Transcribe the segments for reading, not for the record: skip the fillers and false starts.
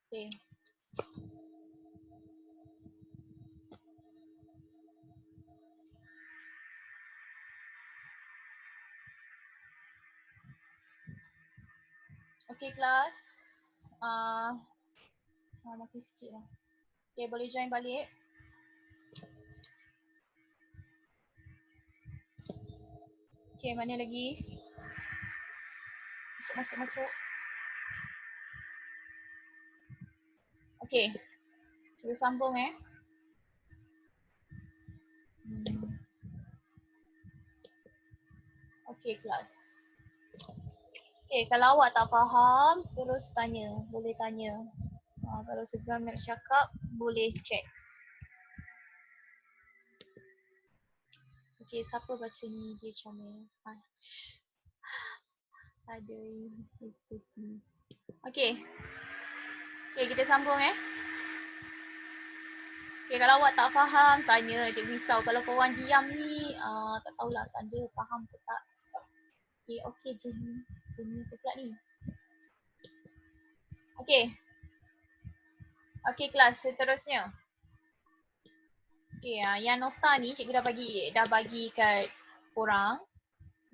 Okay. Okay kelas. Makin sikit lah. Okay, boleh join balik. Okay, mana lagi? Masuk. Okay, cuba sambung Okay kelas. Okay, kalau awak tak faham, terus tanya. Boleh tanya. Kalau segan nak cakap, boleh check. Okay, siapa baca ni? Dia comel. Ada. Okay. Okay, kita sambung Okay, kalau awak tak faham, tanya Cik Risau. Kalau korang diam ni, tak tahulah tanda faham ke tak. Okay je ni. Jenny apa pula ni? Okay kelas seterusnya. Okay, yang nota ni cikgu dah bagi kat korang.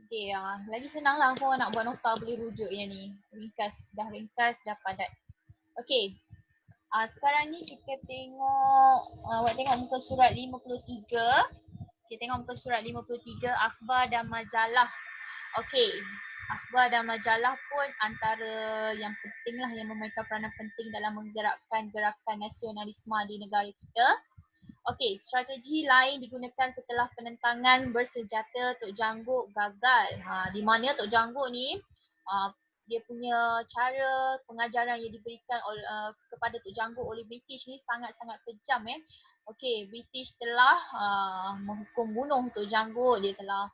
Okay, lagi senang lah korang nak buat nota boleh rujuk yang ni. Ringkas, dah padat. Okay, sekarang ni kita tengok, awak tengok muka surat 53. Kita tengok muka surat 53, akhbar dan majalah. Okay, akhbar dan majalah pun antara yang penting lah, yang memainkan peranan penting dalam menggerakkan gerakan nasionalisme di negara kita. Okey, strategi lain digunakan setelah penentangan bersenjata Tok Jangguk gagal. Di mana Tok Jangguk ni, dia punya cara pengajaran yang diberikan kepada Tok Jangguk oleh British ni sangat-sangat kejam Okey, British telah menghukum bunuh Tok Jangguk. Dia telah,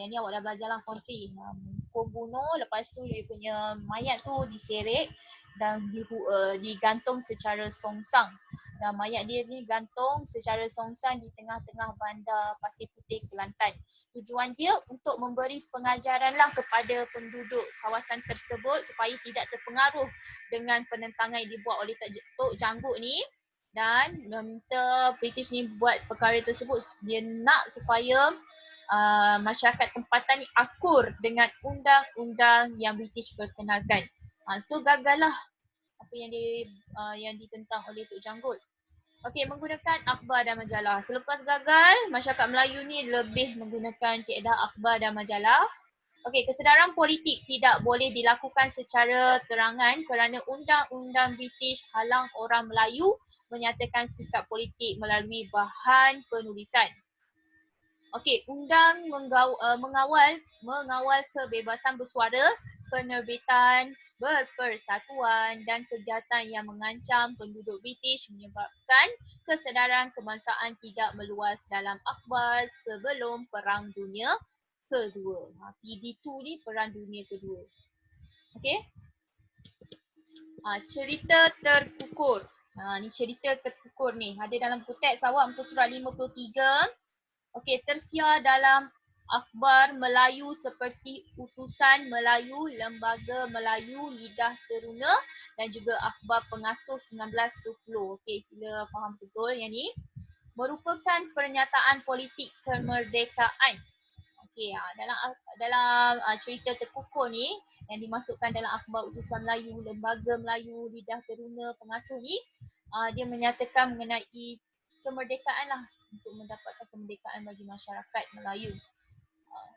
yang ni awak dah belajar lah konfi. Menghukum bunuh, lepas tu dia punya mayat tu diseret dan digantung secara songsang. Dan mayat dia ni gantung secara songsang di tengah-tengah bandar Pasir Putih, Kelantan. Tujuan dia untuk memberi pengajaran lah kepada penduduk kawasan tersebut supaya tidak terpengaruh dengan penentangan yang dibuat oleh Tok Jangguk ni, dan meminta British ni buat perkara tersebut. Dia nak supaya masyarakat tempatan ni akur dengan undang-undang yang British perkenalkan. So gagal lah apa yang ditentang oleh Tok Jangguk. Okey, menggunakan akhbar dan majalah. Selepas gagal, masyarakat Melayu ni lebih menggunakan kaedah akhbar dan majalah. Okey, kesedaran politik tidak boleh dilakukan secara terangan kerana undang-undang British halang orang Melayu menyatakan sikap politik melalui bahan penulisan. Okey, undang mengawal kebebasan bersuara, penerbitan, berpersatuan dan kegiatan yang mengancam penduduk British menyebabkan kesedaran kebangsaan tidak meluas dalam akhbar sebelum Perang Dunia Kedua. PB2 ni Perang Dunia Kedua. Okey. Cerita terkukur. Ni cerita terkukur ni. Ada dalam buku teks awak muka surat 53. Okey, tersiar dalam akhbar Melayu seperti Utusan Melayu, Lembaga Melayu, Lidah Teruna dan juga akhbar Pengasuh 1920. Okey, sila faham betul yang ni. Merupakan pernyataan politik kemerdekaan. Okey, dalam cerita terkukur ni yang dimasukkan dalam akhbar Utusan Melayu, Lembaga Melayu, Lidah Teruna, Pengasuh ni, dia menyatakan mengenai kemerdekaan lah, untuk mendapatkan kemerdekaan bagi masyarakat Melayu.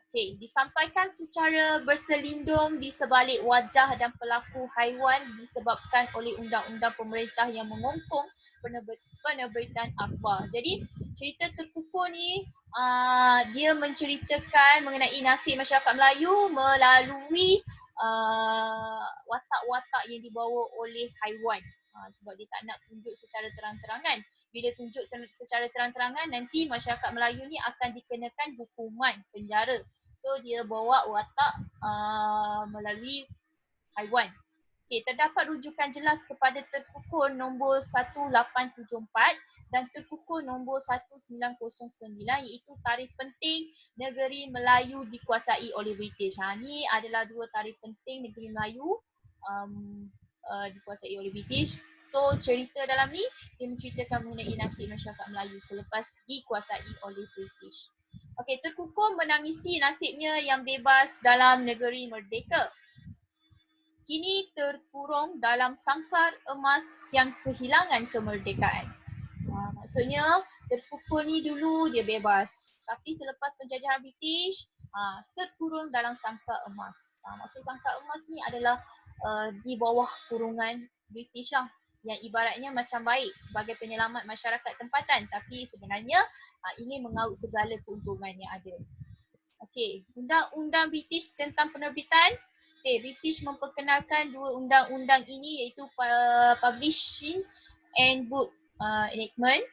Okey, disampaikan secara berselindung di sebalik wajah dan pelaku haiwan disebabkan oleh undang-undang pemerintah yang mengungkung penerbitan akhbar. Jadi cerita terkukur ni dia menceritakan mengenai nasib masyarakat Melayu melalui watak-watak yang dibawa oleh haiwan. Sebab dia tak nak tunjuk secara terang-terangan. Bila tunjuk secara terang-terangan, nanti masyarakat Melayu ni akan dikenakan hukuman penjara. So dia bawa watak melalui haiwan. Okay, terdapat rujukan jelas kepada terkukur nombor 1874 dan terkukur nombor 1909 iaitu tarikh penting negeri Melayu dikuasai oleh British. Ni adalah dua tarikh penting negeri Melayu dikuasai oleh British. So cerita dalam ni dia menceritakan mengenai nasib masyarakat Melayu selepas dikuasai oleh British. Okey, terkukur menangisi nasibnya yang bebas dalam negeri merdeka. Kini terkurung dalam sangkar emas yang kehilangan kemerdekaan. Maksudnya terkukur ni dulu dia bebas. Tapi selepas penjajahan British, terkurung dalam sangkar emas. Maksud sangkar emas ni adalah di bawah kurungan British lah. Yang ibaratnya macam baik sebagai penyelamat masyarakat tempatan. Tapi sebenarnya ini mengaut segala keuntungan yang ada. Okey, undang-undang British tentang penerbitan. Okey, British memperkenalkan dua undang-undang ini iaitu Publishing and Book Enactment.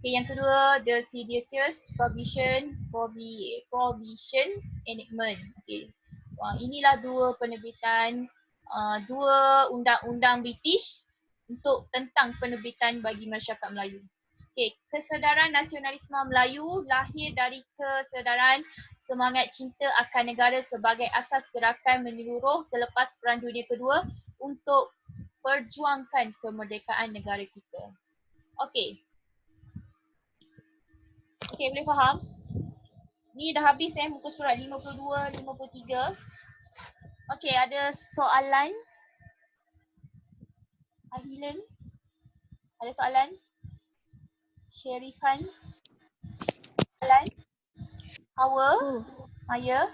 Okay, yang kedua The Seditious Prohibition Enactment. Okay. Inilah dua penerbitan dua undang-undang British untuk tentang penerbitan bagi masyarakat Melayu. Okay, kesedaran nasionalisme Melayu lahir dari kesedaran semangat cinta akan negara sebagai asas gerakan menyeluruh selepas Perang Dunia Kedua untuk perjuangkan kemerdekaan negara kita. Okey. Okey, boleh faham? Ni dah habis muka surat 52, 53. Okey, ada soalan? Ahilan? Ada soalan? Syarifan? Soalan? Hawa? Maya?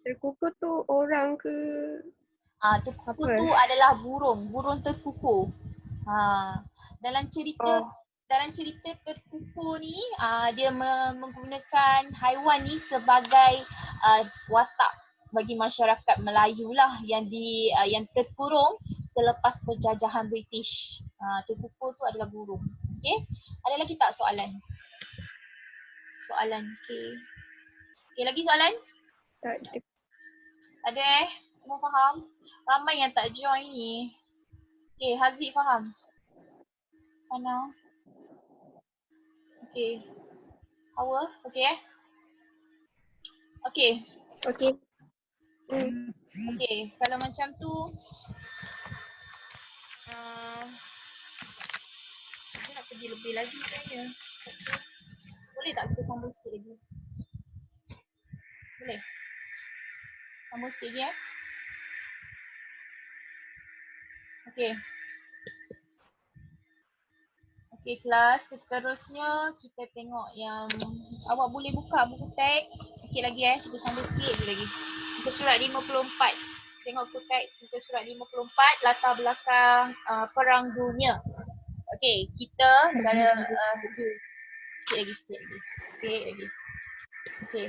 Terkukur tu orang ke? Terkukur Apa? tu adalah burung terkukur. Dalam cerita terkukur ni dia menggunakan haiwan ni sebagai watak bagi masyarakat Melayu lah yang terkurung selepas penjajahan British. Terkukur tu adalah burung. Okey. Ada lagi tak soalan? Okey. Okey, lagi soalan? Tak. Ada semua faham? Ramai yang tak join ni. Okey, Haziq faham? Mana? Okey. Hawa, okey Okey. Okey. Okey, kalau macam tu dia nak pergi lebih lagi sebenarnya. Boleh tak kita sambung sikit lagi? Boleh? Sambung sikit lagi Okey. Okey, kelas seterusnya kita tengok yang awak boleh buka buku teks sikit lagi kita sambung sikit je lagi. Muka surat 54. Tengok buku teks muka surat 54 latar belakang Perang Dunia. Okey, kita negara sikit lagi. Okey.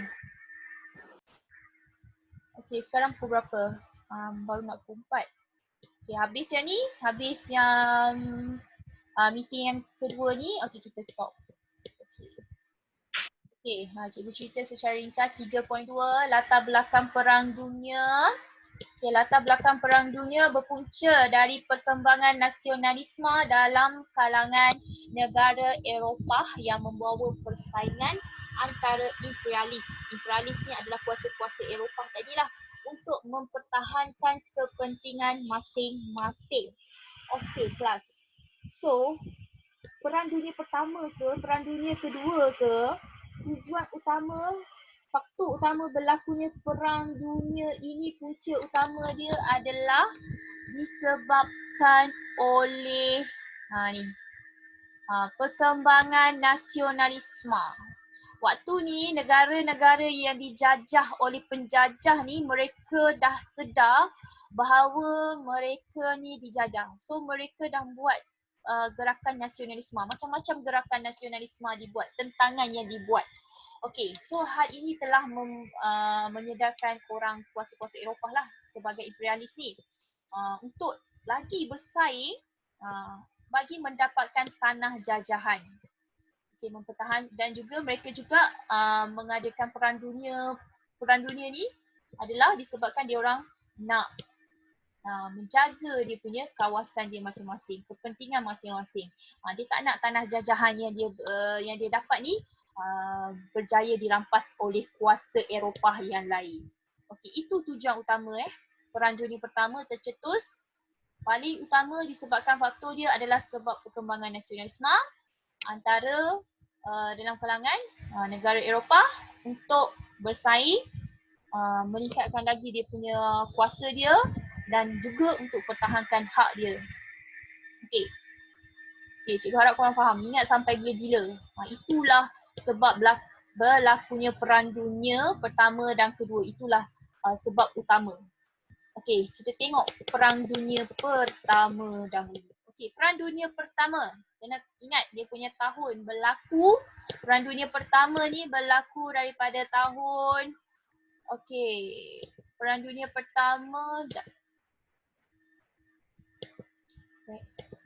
Okey, sekarang pukul berapa? Baru nak pukul 4. Okey, habis yang ni, habis yang meeting yang kedua ni, okey kita stop. Okey, cikgu cerita secara ringkas 3.2 latar belakang Perang Dunia. Okey, latar belakang Perang Dunia berpunca dari perkembangan nasionalisme dalam kalangan negara Eropah yang membawa persaingan antara imperialis. Imperialis ni adalah kuasa-kuasa Eropah tadilah untuk mempertahankan kepentingan masing-masing. Okey, kelas. So, Perang Dunia Pertama ke, Perang Dunia Kedua ke, tujuan utama, faktor utama berlakunya Perang Dunia ini punca utama dia adalah disebabkan oleh perkembangan nasionalisme. Waktu ni negara-negara yang dijajah oleh penjajah ni mereka dah sedar bahawa mereka ni dijajah. So mereka dah buat gerakan nasionalisme. Macam-macam gerakan nasionalisme dibuat, tentangan yang dibuat. Okey, so hal ini telah menyedarkan orang kuasa-kuasa Eropah lah sebagai imperialis ni untuk lagi bersaing bagi mendapatkan tanah jajahan. Okey, mempertahan dan juga mereka juga mengadakan Perang Dunia. Perang Dunia ni adalah disebabkan dia orang nak menjaga dia punya kawasan dia masing-masing, kepentingan masing-masing. Dia tak nak tanah jajahan yang dia dapat ni berjaya dirampas oleh kuasa Eropah yang lain. Okey, itu tujuan utama Perang Dunia Pertama tercetus paling utama disebabkan faktor dia adalah sebab perkembangan nasionalisme antara dalam kalangan negara Eropah untuk bersaing, meningkatkan lagi dia punya kuasa dia dan juga untuk pertahankan hak dia. Okey. Okay, cikgu harap korang faham. Ingat sampai bila-bila. Itulah sebab berlakunya Perang Dunia Pertama dan Kedua. Itulah sebab utama. Okey, kita tengok Perang Dunia Pertama dahulu. Okey, Perang Dunia Pertama. Kena ingat dia punya tahun berlaku. Perang Dunia Pertama ni berlaku daripada tahun. Okey, Perang Dunia Pertama. Next.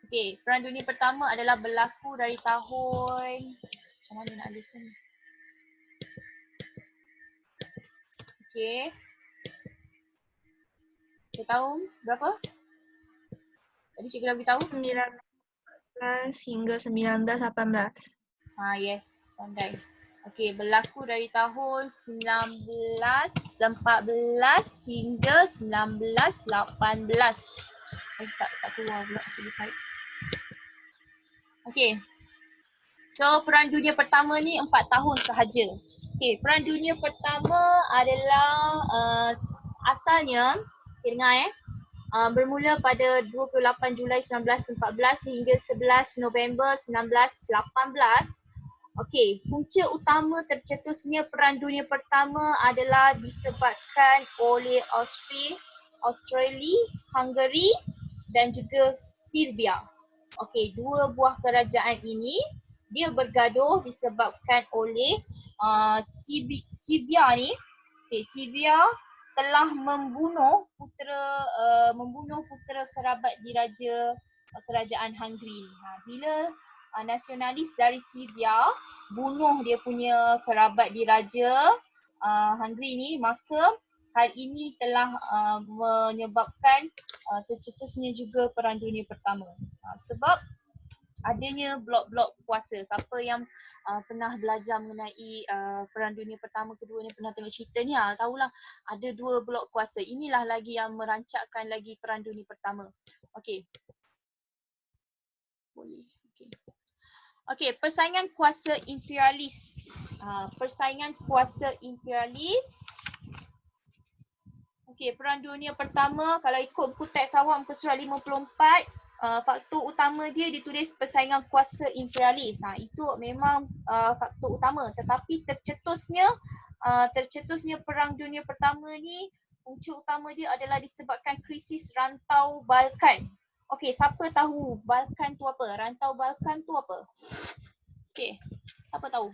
Okey, Perang Dunia Pertama adalah berlaku dari tahun, macam mana nak list ni? Okey. Kita tahun berapa? Tadi cikgu dah beritahu. 1914 hingga 1918. Yes, pandai. Okey, berlaku dari tahun 1914 hingga 1918. Tak keluar pula cikgu type. Okey. So Perang Dunia Pertama ni 4 tahun sahaja. Okey, Perang Dunia Pertama adalah asalnya, okay, dengar bermula pada 28 Julai 1914 hingga 11 November 1918. Okey, punca utama tercetusnya Perang Dunia Pertama adalah disebabkan oleh Australia, Hungary dan juga Serbia. Okey, dua buah kerajaan ini dia bergaduh disebabkan oleh Serbia ni. Okey, Serbia telah membunuh putera kerabat diraja kerajaan Hungary ni. Bila nasionalis dari Serbia bunuh dia punya kerabat diraja Hungary ni, maka hal ini telah menyebabkan tercetusnya juga Perang Dunia Pertama. Sebab adanya blok-blok kuasa. Siapa yang pernah belajar mengenai Perang Dunia Pertama, Kedua ni, pernah tengok cerita ni, tahulah ada dua blok kuasa. Inilah lagi yang merancakkan lagi Perang Dunia Pertama. Okey. Boleh. Okey. Okey, persaingan kuasa imperialis. Persaingan kuasa imperialis. Okey, Perang Dunia Pertama kalau ikut buku teks awak muka surat 54, faktor utama dia ditulis persaingan kuasa imperialis. Itu memang faktor utama, tetapi tercetusnya Perang Dunia Pertama ni punca utama dia adalah disebabkan krisis rantau Balkan. Okey, siapa tahu Balkan tu apa? Rantau Balkan tu apa? Okey, siapa tahu?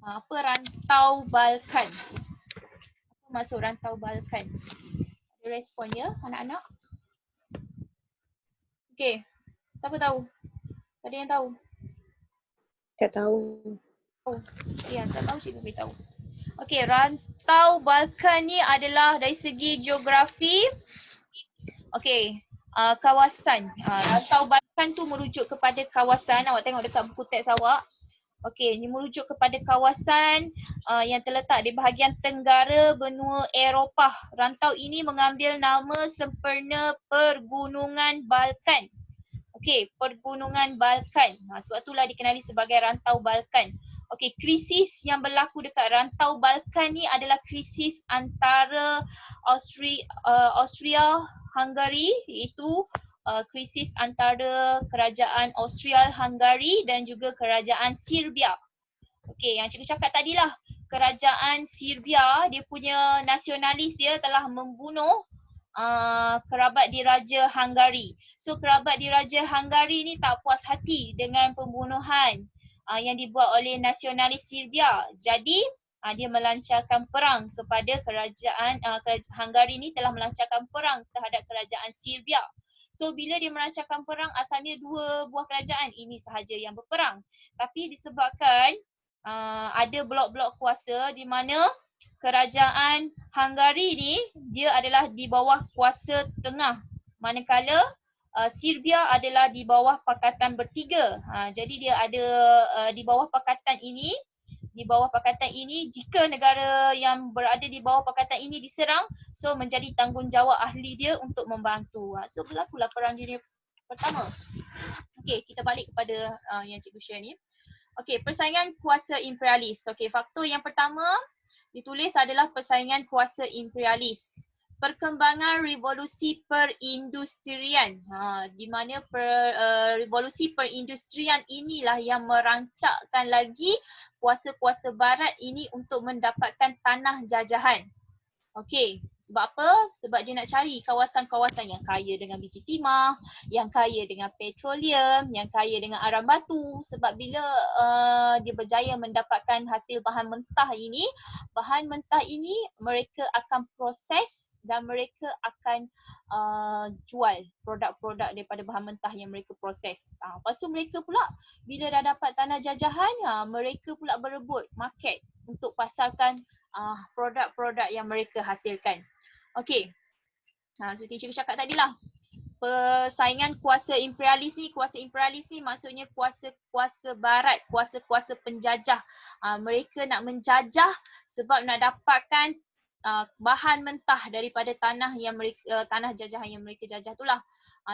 Apa rantau Balkan? Apa maksud rantau Balkan? Ada respon ya anak-anak? Okey, siapa tahu? Ada yang tahu? Tak tahu. Ya, tak tahu cikgu beritahu. Okey, rantau Balkan ni adalah dari segi geografi. Okey, kawasan. Rantau Balkan tu merujuk kepada kawasan. Awak tengok dekat buku teks awak. Okey, ini merujuk kepada kawasan yang terletak di bahagian tenggara benua Eropah. Rantau ini mengambil nama sempurna Pergunungan Balkan. Okey, Pergunungan Balkan. Sebab itulah dikenali sebagai Rantau Balkan. Okey, krisis yang berlaku dekat Rantau Balkan ni adalah krisis antara Austria Hungary, iaitu krisis antara kerajaan Austria-Hungary dan juga kerajaan Serbia. Okey, yang cikgu cakap tadilah, kerajaan Serbia, dia punya nasionalis dia telah membunuh kerabat diraja Hungary. So kerabat diraja Hungary ni tak puas hati dengan pembunuhan yang dibuat oleh nasionalis Serbia. Jadi dia melancarkan perang kepada kerajaan Hungary ni telah melancarkan perang terhadap kerajaan Serbia. So bila dia melancarkan perang, asalnya dua buah kerajaan ini sahaja yang berperang. Tapi disebabkan ada blok-blok kuasa di mana kerajaan Hungary ni dia adalah di bawah kuasa tengah, manakala Serbia adalah di bawah Pakatan Bertiga. Jadi dia ada di bawah pakatan ini di bawah pakatan ini, jika negara yang berada di bawah pakatan ini diserang, so menjadi tanggungjawab ahli dia untuk membantu. So berlakulah Perang Dunia Pertama. Okey, kita balik kepada yang cikgu share ni. Okey, persaingan kuasa imperialis. Okey, faktor yang pertama ditulis adalah persaingan kuasa imperialis. Perkembangan revolusi perindustrian. Di mana revolusi perindustrian inilah yang merancakkan lagi kuasa-kuasa barat ini untuk mendapatkan tanah jajahan. Okey, sebab apa? Sebab dia nak cari kawasan-kawasan yang kaya dengan biji timah, yang kaya dengan petroleum, yang kaya dengan arang batu. Sebab bila dia berjaya mendapatkan hasil bahan mentah ini mereka akan proses dan mereka akan jual produk-produk daripada bahan mentah yang mereka proses. Lepas tu mereka pula bila dah dapat tanah jajahan, mereka pula berebut market untuk pasarkan produk-produk yang mereka hasilkan. Okey. Seperti cikgu cakap tadi lah. Persaingan kuasa imperialis ni maksudnya kuasa-kuasa barat, kuasa-kuasa penjajah. Mereka nak menjajah sebab nak dapatkan bahan mentah daripada tanah jajahan yang mereka jajah itulah.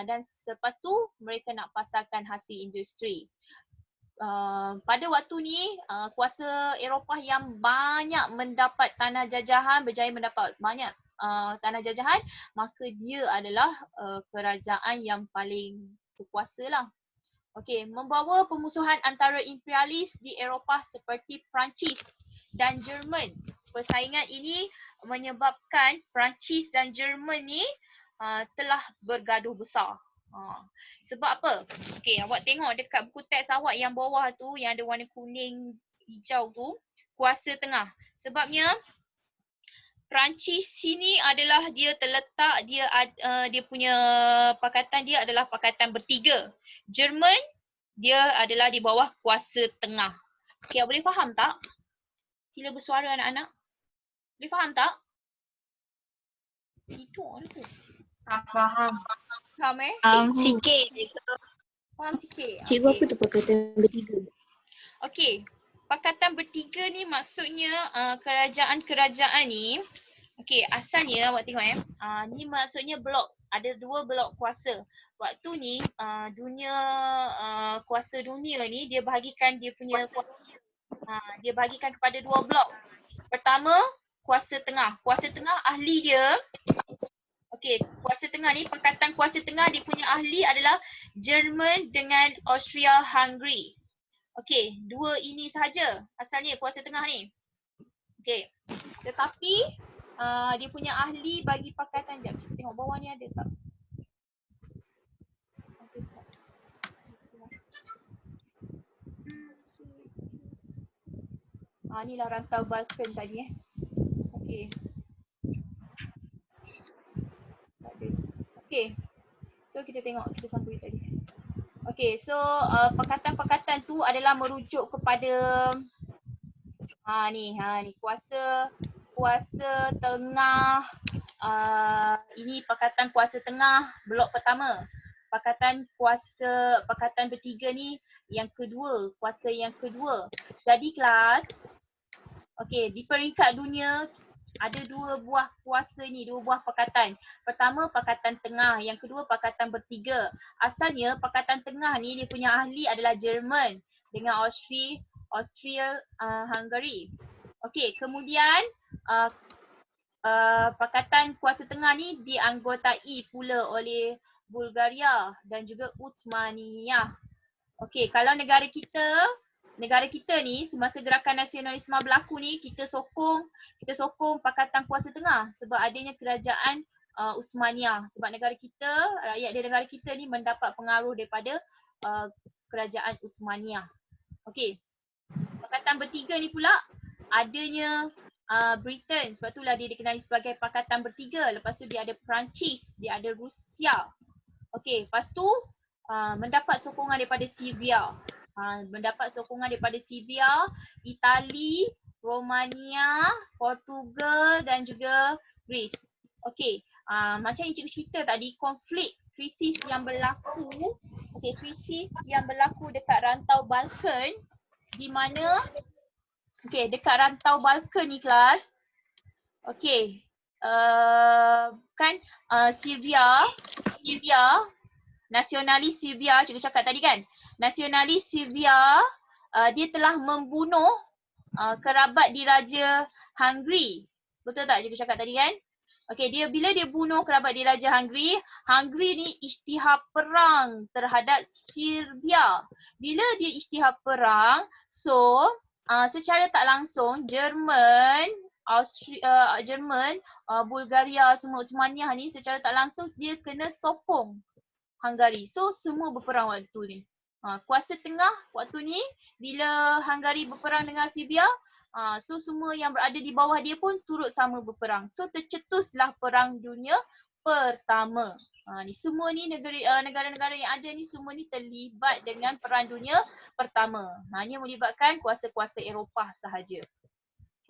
Dan selepas tu mereka nak pasarkan hasil industri. Pada waktu ni kuasa Eropah yang banyak mendapat tanah jajahan, berjaya mendapat banyak tanah jajahan, maka dia adalah kerajaan yang paling berkuasa lah. Okey, membawa permusuhan antara imperialis di Eropah seperti Perancis dan Jerman. Persaingan ini menyebabkan Perancis dan Jerman ni telah bergaduh besar. Sebab apa? Okey, awak tengok dekat buku teks awak yang bawah tu, yang ada warna kuning hijau tu, kuasa tengah. Sebabnya Perancis sini adalah dia terletak, dia punya pakatan dia adalah pakatan bertiga. Jerman dia adalah di bawah kuasa tengah. Okey, boleh faham tak? Sila bersuara anak-anak. Boleh faham tak? Tidur ada tu. Faham. Faham Sikit. Faham sikit. Cikgu apa tu pakatan bertiga? Okey. Pakatan bertiga ni maksudnya kerajaan-kerajaan ni, okey, asalnya awak tengok ni maksudnya blok. Ada dua blok kuasa. Waktu ni kuasa dunia ni dia bahagikan dia punya dia bahagikan kepada dua blok. Pertama, kuasa tengah. Kuasa tengah ahli dia, okey, kuasa tengah ni, pakatan kuasa tengah dia punya ahli adalah Jerman dengan Austria-Hungary. Okey, dua ini sahaja asalnya kuasa tengah ni. Okey, tetapi dia punya ahli bagi pakatan, jap kita tengok bawah ni ada tak? Inilah rantau Balkan tadi Okey. Okey. So kita tengok, kita sambung tadi. Okey, so pakatan-pakatan tu adalah merujuk kepada ni kuasa tengah. Ini pakatan kuasa tengah blok pertama. Pakatan bertiga ni yang kedua, kuasa yang kedua. Jadi kelas, okey, di peringkat dunia ada dua buah kuasa ni, dua buah pakatan. Pertama pakatan tengah, yang kedua pakatan bertiga. Asalnya pakatan tengah ni dia punya ahli adalah Jerman dengan Austria-Hungary. Okey, kemudian pakatan kuasa tengah ni dianggotai pula oleh Bulgaria dan juga Uthmaniyah. Okey, kalau negara kita ni semasa gerakan nasionalisme berlaku ni, kita sokong pakatan kuasa tengah sebab adanya kerajaan Uthmaniyah. Sebab negara kita, rakyat di negara kita ni mendapat pengaruh daripada kerajaan Uthmaniyah. Okey. Pakatan bertiga ni pula adanya Britain, sebab itulah dia dikenali sebagai pakatan bertiga. Lepas tu dia ada Perancis, dia ada Rusia. Okey, lepas tu mendapat sokongan daripada Serbia. Itali, Romania, Portugal dan juga Greece. Okey, macam yang cikgu cerita tadi, krisis yang berlaku dekat rantau Balkan, di mana Okey, dekat rantau Balkan ni kelas. Okey. Kan Serbia, nasionalis Serbia cikgu cakap tadi kan. Nasionalis Serbia dia telah membunuh kerabat diraja Hungary. Betul tak cikgu cakap tadi kan? Okey, bila dia bunuh kerabat diraja Hungary, Hungary ni isytihar perang terhadap Serbia. Bila dia isytihar perang, so secara tak langsung Jerman, Bulgaria, semua Uthmaniyah ni secara tak langsung dia kena sokong Hungary. So semua berperang waktu ni. Kuasa tengah waktu ni bila Hungary berperang dengan Serbia, so semua yang berada di bawah dia pun turut sama berperang. So tercetuslah Perang Dunia Pertama. Ni semua ni negara-negara yang ada ni semua ni terlibat dengan Perang Dunia Pertama. Hanya melibatkan kuasa-kuasa Eropah sahaja.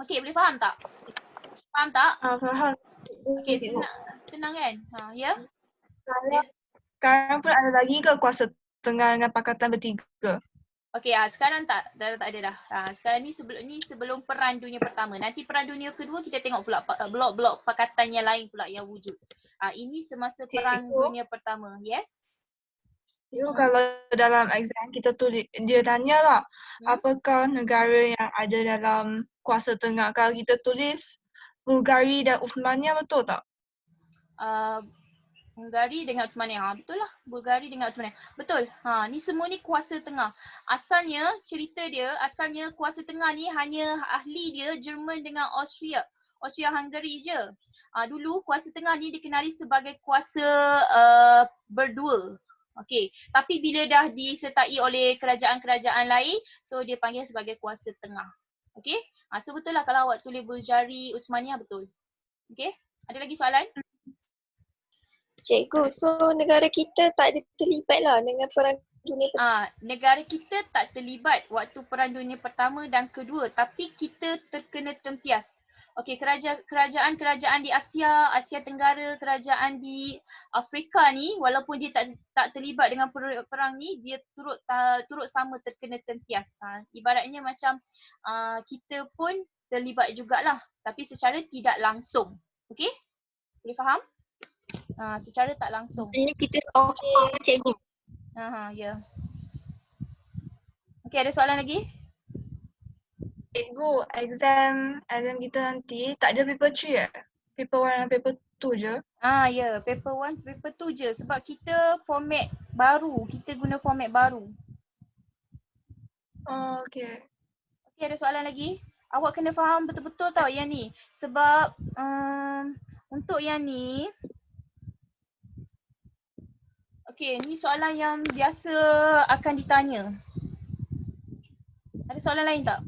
Okey, boleh faham tak? Faham tak? Faham. Okey, Cikgu. senang kan? Ya? Sekarang pun ada lagi ke kuasa tengah dengan Pakatan Bertiga? Okey, sekarang tak ada dah. Sekarang ni sebelum Perang Dunia Pertama. Nanti Perang Dunia Kedua kita tengok pula blok-blok pakatan yang lain pula yang wujud. Ini semasa Perang Dunia Pertama. Yes? Kalau dalam exam kita tulis, dia tanya lah, apakah negara yang ada dalam kuasa tengah? Kalau kita tulis Bulgaria dan Uthmaniyah, betul tak? Hungary dengan Uthmaniyah. Betul lah. Bulgaria dengan Uthmaniyah. Betul. Ni semua ni kuasa tengah. Asalnya kuasa tengah ni hanya ahli dia Jerman dengan Austria-Hungary je. Dulu kuasa tengah ni dikenali sebagai kuasa berdua. Okey, tapi bila dah disertai oleh kerajaan-kerajaan lain, so dia panggil sebagai kuasa tengah. Okey? So betul lah kalau awak tulis Bulgaria, Uthmaniyah betul. Okey? Ada lagi soalan? Cikgu, so negara kita tak terlibat lah dengan Perang Dunia Pertama. Negara kita tak terlibat waktu Perang Dunia Pertama dan Kedua, tapi kita terkena tempias. Okey, kerajaan-kerajaan di Asia Tenggara, kerajaan di Afrika ni walaupun dia tak terlibat dengan perang ni, dia turut sama terkena tempias. Ibaratnya macam kita pun terlibat jugalah, tapi secara tidak langsung. Okey? Boleh faham? Secara tak langsung. Maksudnya kita sokong cikgu. Ya. Okey, ada soalan lagi? Cikgu, exam kita nanti tak ada paper 3 Paper 1 dan paper 2 je? Ya, paper 1, paper 2 je sebab kita format baru, kita guna format baru. Okey. Okey, ada soalan lagi? Awak kena faham betul-betul tau yang ni. Sebab untuk yang ni, okey, ni soalan yang biasa akan ditanya. Ada soalan lain tak?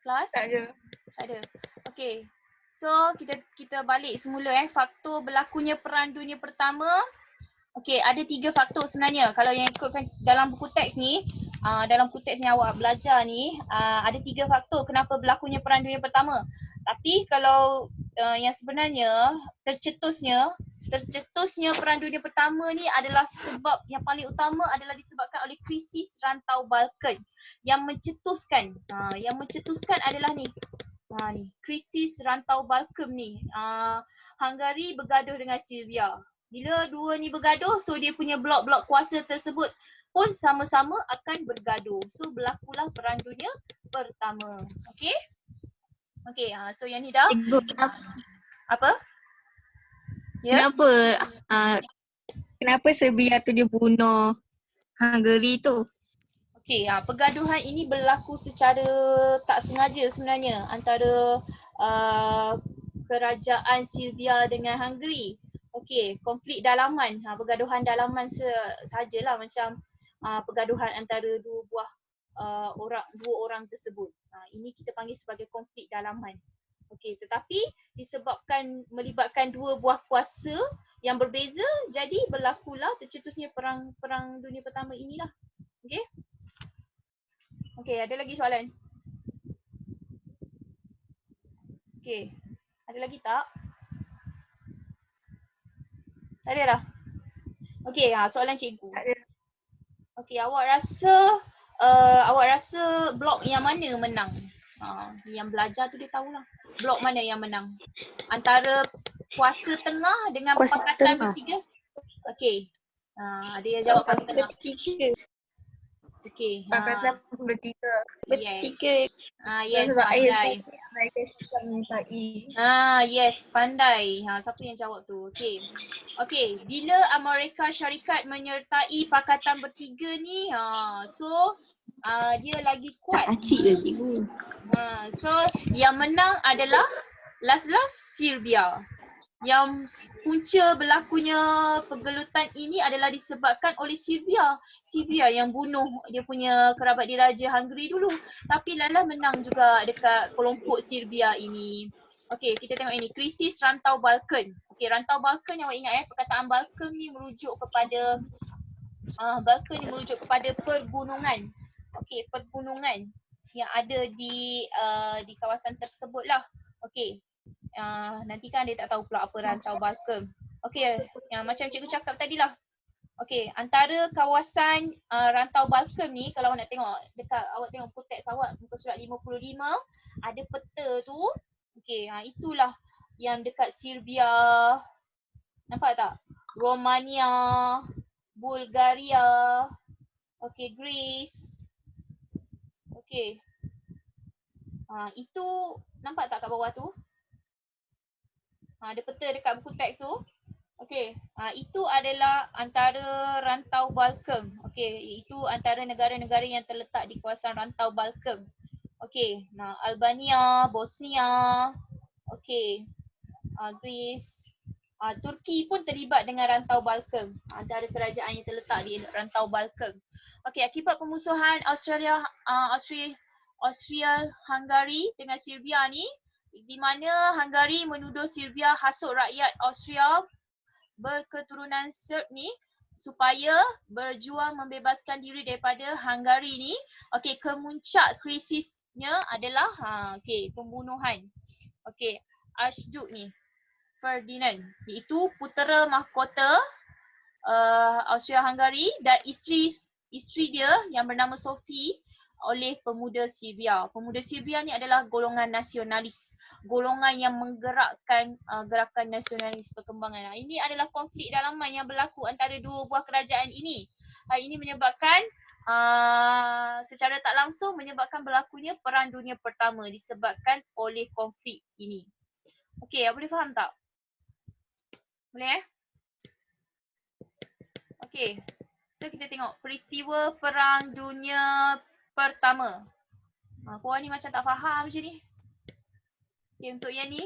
Kelas? Tak ada. Tak ada. Okey. So kita balik semula faktor berlakunya Perang Dunia Pertama. Okey, ada 3 faktor sebenarnya. Kalau yang ikutkan dalam buku teks ni, awak belajar ni, ada 3 faktor kenapa berlakunya Perang Dunia Pertama. Tapi kalau yang sebenarnya tercetusnya Perang Dunia Pertama ni adalah sebab yang paling utama adalah disebabkan oleh krisis rantau Balkan. Yang mencetuskan adalah ni. Ni krisis rantau Balkan ni. Hungary bergaduh dengan Serbia. Bila dua ni bergaduh, so dia punya blok-blok kuasa tersebut pun sama-sama akan bergaduh. So berlakulah Perang Dunia Pertama. Okey? Okey, so yang ni dah. Cikgu, Apa? Ya? Kenapa Serbia tu dia bunuh Hungary tu? Okey, pergaduhan ini berlaku secara tak sengaja sebenarnya antara kerajaan Serbia dengan Hungary. Okey, konflik dalaman, pergaduhan dalaman sahajalah macam pergaduhan antara dua orang tersebut. Ini kita panggil sebagai konflik dalaman. Okey, tetapi melibatkan dua buah kuasa yang berbeza, jadi berlakulah tercetusnya perang dunia pertama inilah. Okey? Okey, ada lagi soalan? Okey, ada lagi tak? Tak ada dah? Okey, soalan cikgu. Tak ada. Okey, awak rasa awak rasa blok yang mana menang? Yang belajar tu dia tahulah. Blok mana yang menang? Antara kuasa tengah dengan Kuasa pakatan tengah. bertiga? Okey. Ada yang jawab kuasa tengah. Bertiga. Okey. Pakatan bertiga. Yes. Bertiga. Yes, Sebab pandai. mereka suka menyertai. Yes, pandai. Siapa yang jawab tu? Okey, bila Amerika Syarikat menyertai Pakatan Bertiga ni, dia lagi Tak kuat. acik ke cikgu? So yang menang adalah last Serbia. Yang punca berlakunya pergelutan ini adalah disebabkan oleh Serbia. Serbia yang bunuh dia punya kerabat diraja Hungary dulu. Tapi Lala menang juga dekat kelompok Serbia ini. Okey, kita tengok ini. Krisis rantau Balkan. Okey, rantau Balkan yang awak ingat perkataan Balkan ni merujuk kepada pergunungan. Okey, pergunungan yang ada di kawasan tersebut lah. Okey. Nanti kan dia tak tahu pula apa rantau Balkan. Okey, yang macam cikgu cakap tadi lah. Okey, antara kawasan rantau Balkan ni, kalau awak nak tengok dekat, awak tengok teks awak muka surat 55, ada peta tu. Okey, itulah yang dekat Serbia. Nampak tak? Romania, Bulgaria, okey, Greece. Okey. Itu nampak tak kat bawah tu? Ada peta dekat buku teks tu. Okey, itu adalah antara rantau Balkan. Okey, itu antara negara-negara yang terletak di kawasan rantau Balkan. Okey, Albania, Bosnia, okey, Greece, Turki pun terlibat dengan rantau Balkan. Antara kerajaan yang terletak di rantau Balkan. Okey, akibat pemusuhan Austria-Hungary dengan Serbia ni, di mana Hungary menuduh Serbia hasut rakyat Austria berketurunan Serb ni supaya berjuang membebaskan diri daripada Hungary ni. Okey, kemuncak krisisnya adalah pembunuhan. Okey, Archduke ni Ferdinand, iaitu putera mahkota Austria-Hungary dan isteri dia yang bernama Sophie oleh pemuda Serbia. Pemuda Serbia ni adalah golongan nasionalis, golongan yang menggerakkan gerakan nasionalis perkembangan. Ini adalah konflik dalaman yang berlaku antara dua buah kerajaan ini. Ini menyebabkan secara tak langsung menyebabkan berlakunya Perang Dunia Pertama disebabkan oleh konflik ini. Okey, boleh faham tak? Boleh Okey. So kita tengok peristiwa Perang Dunia Pertama. Korang ni macam tak faham macam ni. Okey, untuk yang ni.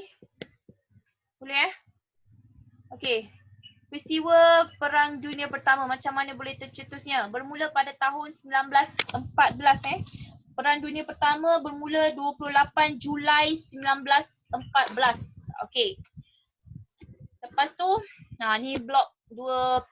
Boleh Okey. Peristiwa Perang Dunia Pertama, macam mana boleh tercetusnya? Bermula pada tahun 1914 Perang Dunia Pertama bermula 28 Julai 1914. Okey. Lepas tu, ni blok dua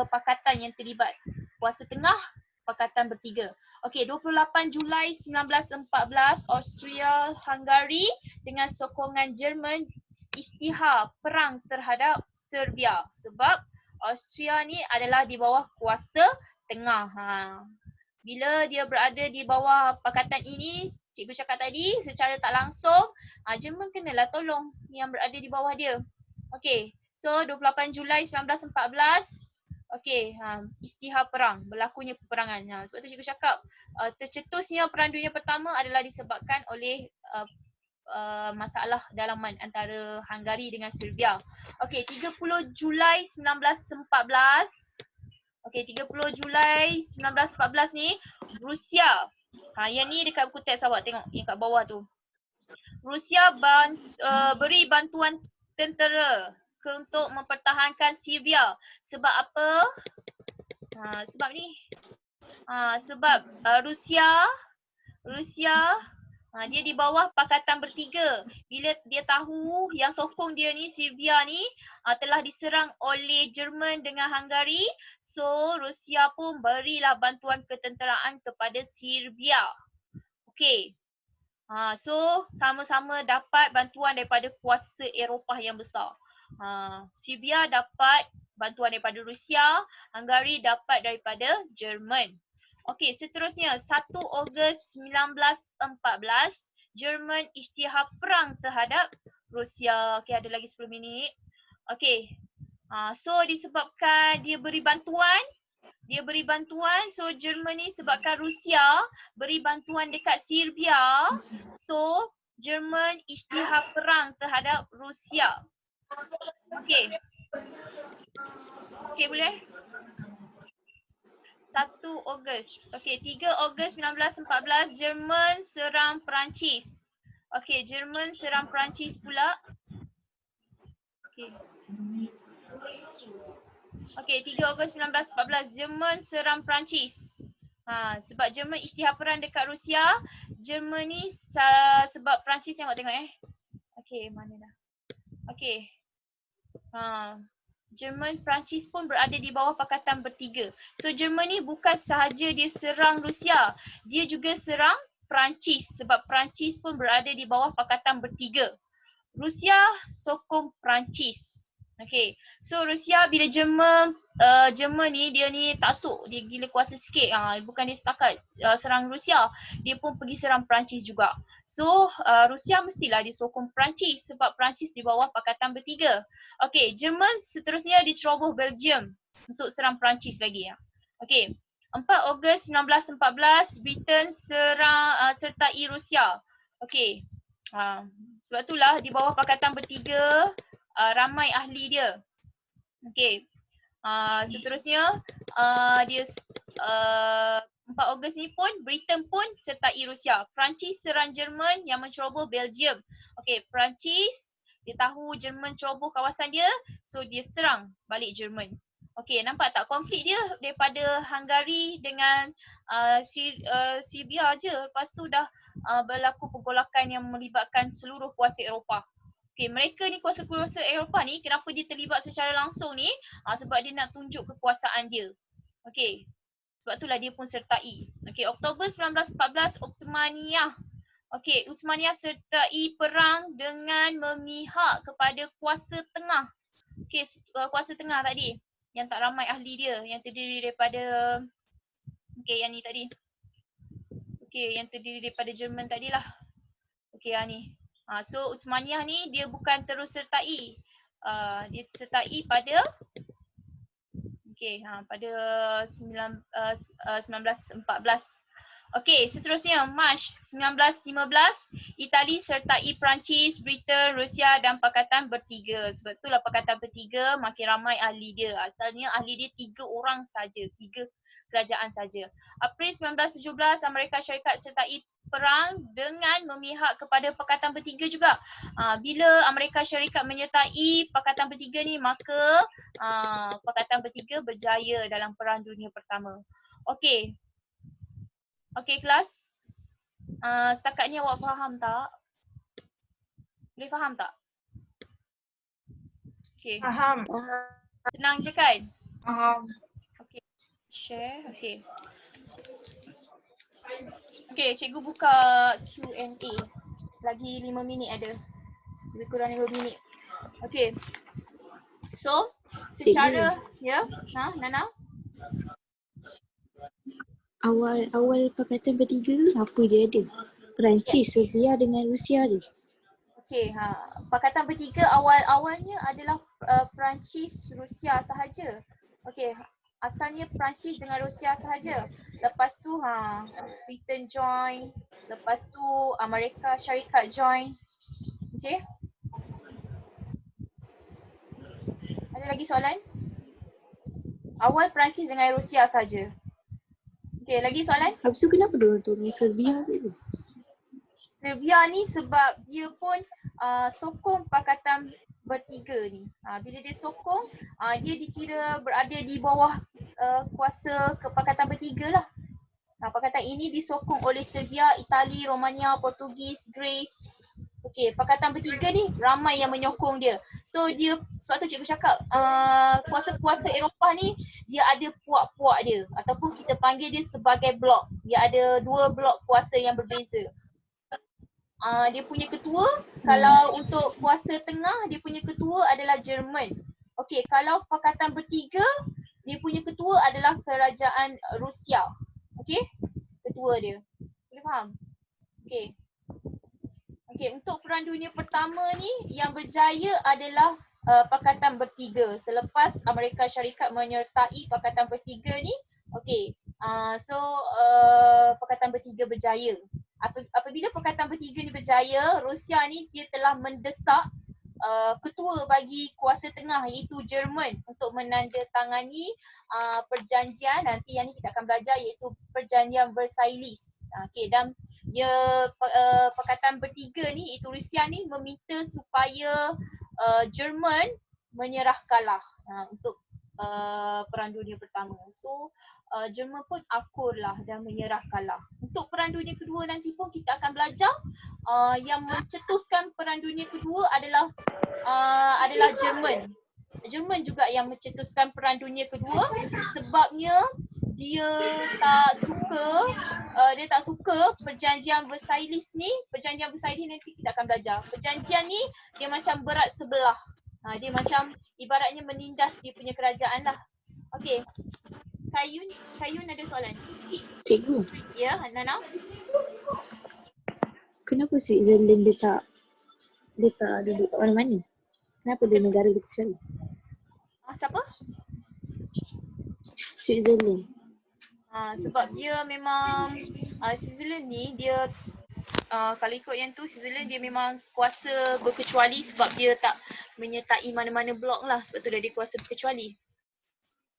pakatan yang terlibat. Kuasa tengah, Pakatan Bertiga. Okey, 28 Julai 1914, Austria-Hungary dengan sokongan Jerman isytihar perang terhadap Serbia. Sebab Austria ni adalah di bawah kuasa tengah. Bila dia berada di bawah pakatan ini, cikgu cakap tadi, secara tak langsung, Jerman kenalah tolong yang berada di bawah dia. Okey, so 28 Julai 1914, okey, isytihar perang, berlakunya peperangan. Sebab tu cikgu cakap tercetusnya Perang Dunia Pertama adalah disebabkan oleh masalah dalaman antara Hungary dengan Serbia. Okey, 30 Julai 1914. Okey, 30 Julai 1914 ni Rusia. Yang ni dekat buku teks awak tengok yang kat bawah tu. Rusia beri bantuan tentera untuk mempertahankan Serbia. Sebab apa? Sebab ni. Sebab Rusia dia di bawah Pakatan Bertiga. Bila dia tahu yang sokong dia ni, Serbia ni telah diserang oleh Jerman dengan Hungary, so Rusia pun berilah bantuan ketenteraan kepada Serbia. Okey. So sama-sama dapat bantuan daripada kuasa Eropah yang besar. Serbia dapat bantuan daripada Rusia, Hungary dapat daripada Jerman. Okey, seterusnya 1 Ogos 1914, Jerman isytihar perang terhadap Rusia. Okey, ada lagi 10 minit. Okey. So disebabkan dia beri bantuan, so Jerman ni sebabkan Rusia beri bantuan dekat Serbia, so Jerman isytihar perang terhadap Rusia. Okey. Okey, boleh? 1 Ogos. Okey, 3 Ogos 1914, Jerman serang Perancis. Okey, Jerman serang Perancis pula. Okey. Okey, 3 Ogos 1914, Jerman serang Perancis. Sebab Jerman isytihar perang dekat Rusia, Jerman ni sebab Perancis tengok Okey, mana dah. Okey. Jerman, Perancis pun berada di bawah Pakatan Bertiga. So Jerman ni bukan sahaja dia serang Rusia, dia juga serang Perancis sebab Perancis pun berada di bawah Pakatan Bertiga. Rusia sokong Perancis. Okay, so Rusia bila Jerman ni dia ni taksub, dia gila kuasa sikit. Bukan dia setakat serang Rusia, dia pun pergi serang Perancis juga. So Rusia mestilah disokong Perancis sebab Perancis di bawah Pakatan Bertiga. Okay, Jerman seterusnya diceroboh Belgium untuk serang Perancis lagi. Okay, 4 Ogos 1914, Britain sertai Rusia. Okay, sebab itulah di bawah Pakatan Bertiga ramai ahli dia. Okey. Seterusnya dia 4 Ogos ni pun Britain pun sertai Rusia. Perancis serang Jerman yang menceroboh Belgium. Okey, Perancis dia tahu Jerman ceroboh kawasan dia, so dia serang balik Jerman. Okey, nampak tak konflik dia daripada Hungary dengan Serbia je. Lepas tu dah berlaku pergolakan yang melibatkan seluruh kuasa Eropah. Okay, mereka ni kuasa-kuasa Eropah ni kenapa dia terlibat secara langsung ni? Sebab dia nak tunjuk kekuasaan dia. Okay, sebab itulah dia pun sertai. Okay, Oktober 1914, Uthmaniyah. Okay, Uthmaniyah sertai perang dengan memihak kepada kuasa tengah. Okay, kuasa tengah tadi yang tak ramai ahli dia, yang terdiri daripada yang ni tadi. Okay, yang terdiri daripada Jerman tadilah. Okay, yang ni. So Uthmaniyah ni dia bukan terus sertai. Dia sertai pada pada 1914. Okey, seterusnya Mac 1915, Itali sertai Perancis, Britain, Rusia dan Pakatan Bertiga. Sebab itulah Pakatan Bertiga makin ramai ahli dia. Asalnya ahli dia 3 orang saja, 3 kerajaan saja. April 1917, Amerika Syarikat sertai perang dengan memihak kepada Pakatan Bertiga juga. Bila Amerika Syarikat menyertai Pakatan Bertiga ni, maka Pakatan Bertiga berjaya dalam Perang Dunia Pertama. Okey. Okey kelas, setakat ni awak faham tak? Boleh faham tak? Okey. Faham. Senang je kan? Faham. Okey. Share. Okey. Okey, cikgu buka Q&A. Lagi 5 minit ada. Lebih kurang 5 minit. Okey. So, secara Nana? Awal Pakatan Bertiga tu siapa je ada? Perancis, Serbia dengan Rusia je. Okey, Pakatan Bertiga awalnya adalah Perancis, Rusia sahaja. Okey, asalnya Perancis dengan Rusia sahaja. Lepas tu Britain join, lepas tu Amerika Syarikat join. Okey. Ada lagi soalan? Awal Perancis dengan Rusia sahaja. Okey, lagi soalan? Habis tu kenapa dia turun Serbia saja? Serbia ni sebab dia pun sokong Pakatan Bertiga ni. Bila dia sokong, dia dikira berada di bawah kuasa Pakatan Bertiga lah. Pakatan ini disokong oleh Serbia, Itali, Romania, Portugis, Greece. Okey, Pakatan Bertiga ni ramai yang menyokong dia. So dia, sebab tu cikgu cakap kuasa-kuasa Eropah ni dia ada puak-puak dia ataupun kita panggil dia sebagai blok. Dia ada 2 blok kuasa yang berbeza. Dia punya ketua, kalau untuk kuasa tengah dia punya ketua adalah Jerman. Okey, kalau Pakatan Bertiga dia punya ketua adalah kerajaan Rusia. Okey. sebagai ketua dia. Boleh faham? Okey. Okey, untuk Perang Dunia Pertama ni yang berjaya adalah Pakatan Bertiga. Selepas Amerika Syarikat menyertai Pakatan Bertiga ni, okey. Pakatan Bertiga berjaya. Apabila Pakatan Bertiga ni berjaya, Rusia ni dia telah mendesak ketua bagi kuasa tengah iaitu Jerman untuk menandatangani perjanjian, nanti yang ni kita akan belajar, iaitu perjanjian Versailles. Okey, dan dia Pakatan Bertiga ni iaitu Rusia ni meminta supaya Jerman menyerah kalah untuk Perang Dunia Pertama. So Jerman pun akur lah dan menyerah kalah. Untuk Perang Dunia Kedua nanti pun kita akan belajar yang mencetuskan Perang Dunia Kedua adalah Jerman. Jerman juga yang mencetuskan Perang Dunia Kedua sebabnya dia tak suka perjanjian Versailles ni. Perjanjian Versailles nanti kita akan belajar. Perjanjian ni dia macam berat sebelah. Dia macam ibaratnya menindas dia punya kerajaan lah. Okey. Kayun ada soalan? Cikgu, Ya, Nana? kenapa Switzerland dia tak duduk kat mana-mana? Kenapa dia negara dia kecil? Siapa? Switzerland. Sebab dia memang Switzerland ni dia kalau ikut yang tu, Switzerland dia memang kuasa berkecuali sebab dia tak menyertai mana-mana blok lah. Sebab tu dia kuasa berkecuali.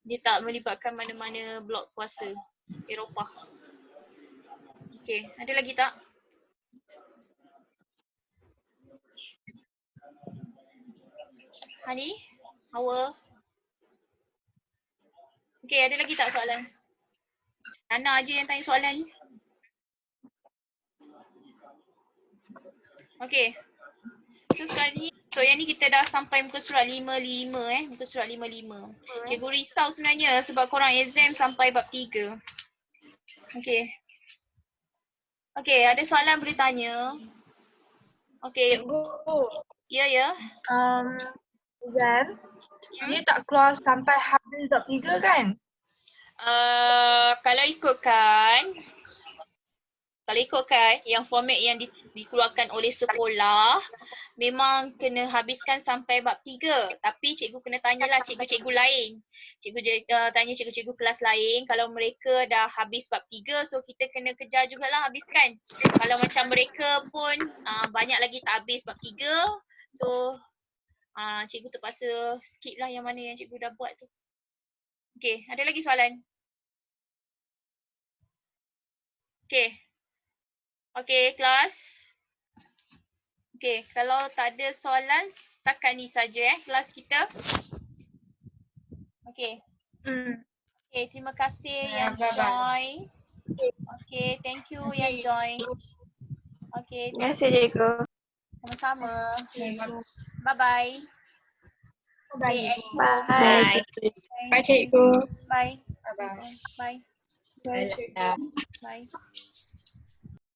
Dia tak melibatkan mana-mana blok kuasa Eropah. Okey, ada lagi tak? Hani? Hawa? Okey, ada lagi tak soalan? Nana aja yang tanya soalan ni. Okey. So sekarang ni, yang ni kita dah sampai muka surat 55 muka surat 55. Cikgu risau sebenarnya sebab korang exam sampai bab 3. Okey. Okey, ada soalan boleh tanya. Okey. Cikgu, Ya. exam, dia tak keluar sampai habis bab 3 kan? Kalau ikutkan yang format yang dikeluarkan oleh sekolah memang kena habiskan sampai bab 3. Tapi cikgu kena tanyalah cikgu-cikgu lain. Tanya cikgu-cikgu kelas lain, kalau mereka dah habis bab 3, so kita kena kejar jugalah habiskan. Kalau macam mereka pun banyak lagi tak habis bab 3, so cikgu terpaksa skip lah yang mana yang cikgu dah buat tu. Okey, ada lagi soalan? Okey, kelas. Okey, kalau tak ada soalan, setakat ni saja kelas kita. Okey. Okey, terima kasih yang join. Okey, thank you yang join. Okey, Terima kasih cikgu. sama-sama. Bye-bye. Stay at home. Bye. Bye cikgu. Bye. Bye-bye. Bye. Bye. Bye.